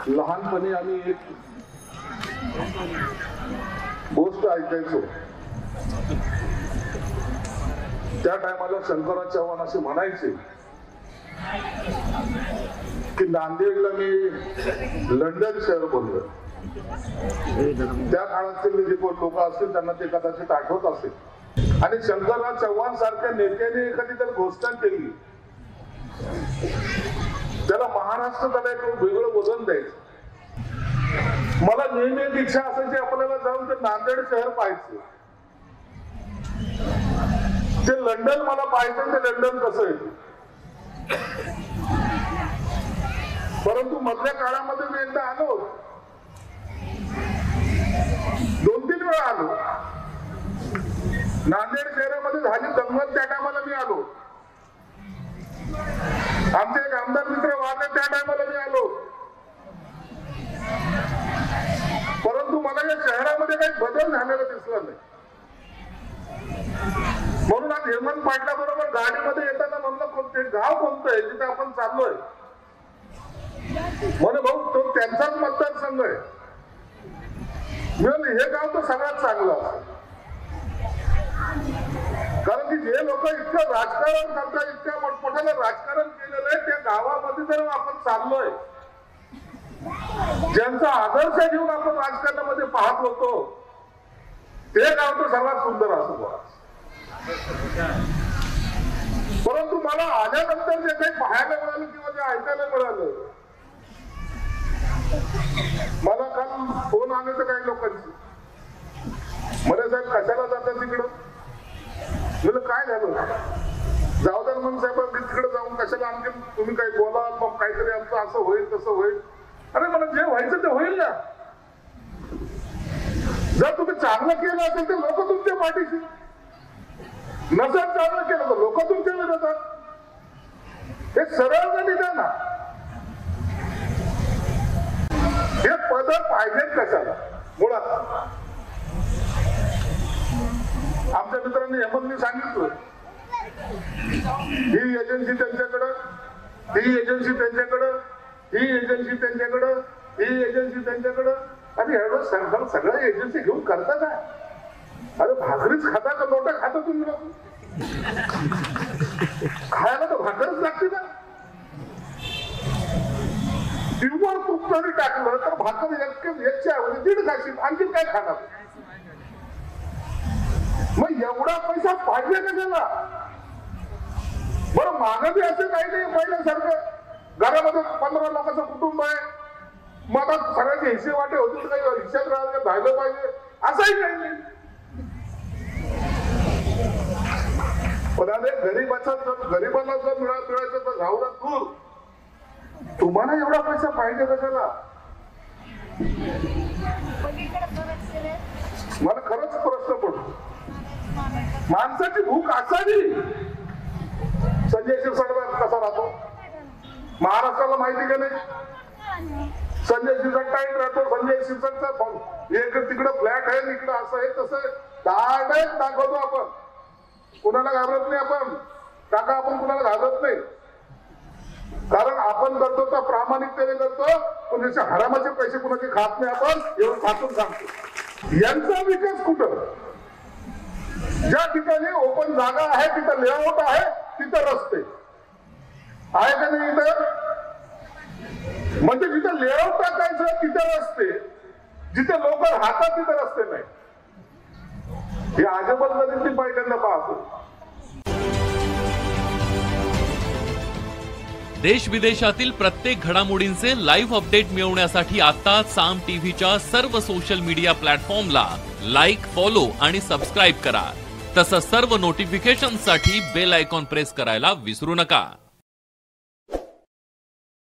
लहानपणी आम्ही एक गोष्ट ऐकायचो. त्या टायमाला शंकरराव चव्हाण असे म्हणायचे की नांदेडला मी लंडन शहर बनलो. त्या काळातील जे कोण लोक असतील त्यांना ते कदाचित आठवत असेल. आणि शंकरराव चव्हाण सारख्या नेत्याने एखादी जर घोषणा केली त्याला महाराष्ट्र त्याला एक वेगळं वजन द्यायचं. मला नेहमी एक इच्छा असायची आपल्याला जाऊन ते नांदेड शहर पाहायचं. ते लंडन मला पाहायचं. ते लंडन कसं आहे. परंतु मधल्या काळामध्ये मी एकदा आलो, 2-3 वेळा आलो. नांदेड शहरामध्ये झाली दंगल त्या टायमाला मी आलो. आमचे एक आमदार मित्र वारले त्या टायमाला मी आलो. परंतु मला या शहरामध्ये काही बदल झालेला दिसला नाही. म्हणून आज हेमंत पाटला बरोबर गाडीमध्ये येताना म्हणलं ते गाव कोणतं आहे जिथे आपण चाललोय. म्हणे भाऊ तो त्यांचाच मतदारसंघ आहे. हे गाव तर सगळ्यात चांगलं असतं. कारण की जे लोक इतकं राजकारण करतात, इतक्या मोठमोठ्याला राजकारण केलेलं आहे, त्या गावामध्ये जर आपण चाललोय, ज्यांचा आदर्श घेऊन आपण राजकारणामध्ये पाहत होतो, ते गाव तर सर्वात सुंदर असतो. परंतु मला आल्यानंतर जे काही पाहायला मिळालं किंवा जे ऐकायला मिळालं, मला काल फोन आले तर काही लोकांची, म्हणे साहेब कशाला जातात तिकडं. म्हणजे काय झालं, जाऊ द्या मग साहेब तिकडे जाऊन कशाला आणखी तुम्ही काही बोला, मग काहीतरी आमचं असं होईल तसं होईल. अरे मला जे व्हायचं ते होईल ना. जर तुम्ही चांगलं केलं असेल तर लोक तुमच्या पाठीशी, नसेल चांगलं केलं तर लोक तुमच्या विरोधात. हे सरळ गणित आहे ना. हे पद पाहिजेत कशाला मुळात. आमच्या मित्रांनी हेमंतनी सांगितलं ही एजन्सी त्यांच्याकडं, ही एजन्सी त्यांच्याकडं, ही एजन्सी त्यांच्याकडं, ही एजन्सी त्यांच्याकडं. आणि एवढं सरकार सगळ्या एजन्सी घेऊन करता काय. अरे भाकरीच खाता का नोटा खाता तुम्ही लोक. खायला तर भाकरच लागते ना. टीव्हीवर तूप जरी टाकलं तर भाकर एकच्या ऐवजी 1.5 खाशील, आणखी काय खाणार. मग एवढा पैसा पाहिजे का त्याला. बरं मागं बी असं काही नाही पहिल्यासारखं घरामध्ये 15 लोकांचं कुटुंब आहे, मग आता सगळ्याचे हिस्से वाटे होतील, काही हिस्सात राहिलं पाहिजे असंही काही नाही. पण गरीबाला जर मिळायचं तर जाऊ दूर. तुम्हाला एवढा पैसा पाहिजे कशाला. मला खरंच प्रश्न पडतो, माणसाची भूक असावी. संजय शिरसाट कसा राहतो महाराष्ट्राला माहिती का नाही. संजय शिरसाट टाईट राहतो. संजय शिरसाटचा एक तिकडं फ्लॅट आहे, इकडं असं आहे तसं आहे. डायरेक्ट दाखवतो आपण. कुणाला घाबरत नाही आपण. टाका आपण कुणाला घाबरत नाही. कारण आपण करतो तर प्रामाणिकतेने करतो. पण त्याचे हरामाचे पैसे कुणाचे खात नाही आपण, एवढं खातून सांगतो. यांचा विकास कुठं. ज्या ठिकाणी ओपन जागा आहे तिथं लेआउट आहे, तिथं रस्ते आहे का नाही. इथं म्हणजे जिथं लेआउट टाकायचं तिथं रस्ते, जिथे लोक राहतात तिथं रस्ते नाही. हे अजबल ती पहिल्यांदा पाहतो. देश विदेशातील प्रत्येक घडामोडींचे लाईव्ह अपडेट मिळवण्यासाठी आता साम टीव्हीच्या सर्व सोशल मीडिया प्लॅटफॉर्मला लाईक, फॉलो आणि सबस्क्राईब करा. तसंच सर्व नोटिफिकेशनसाठी बेल आयकॉन प्रेस करायला विसरू नका.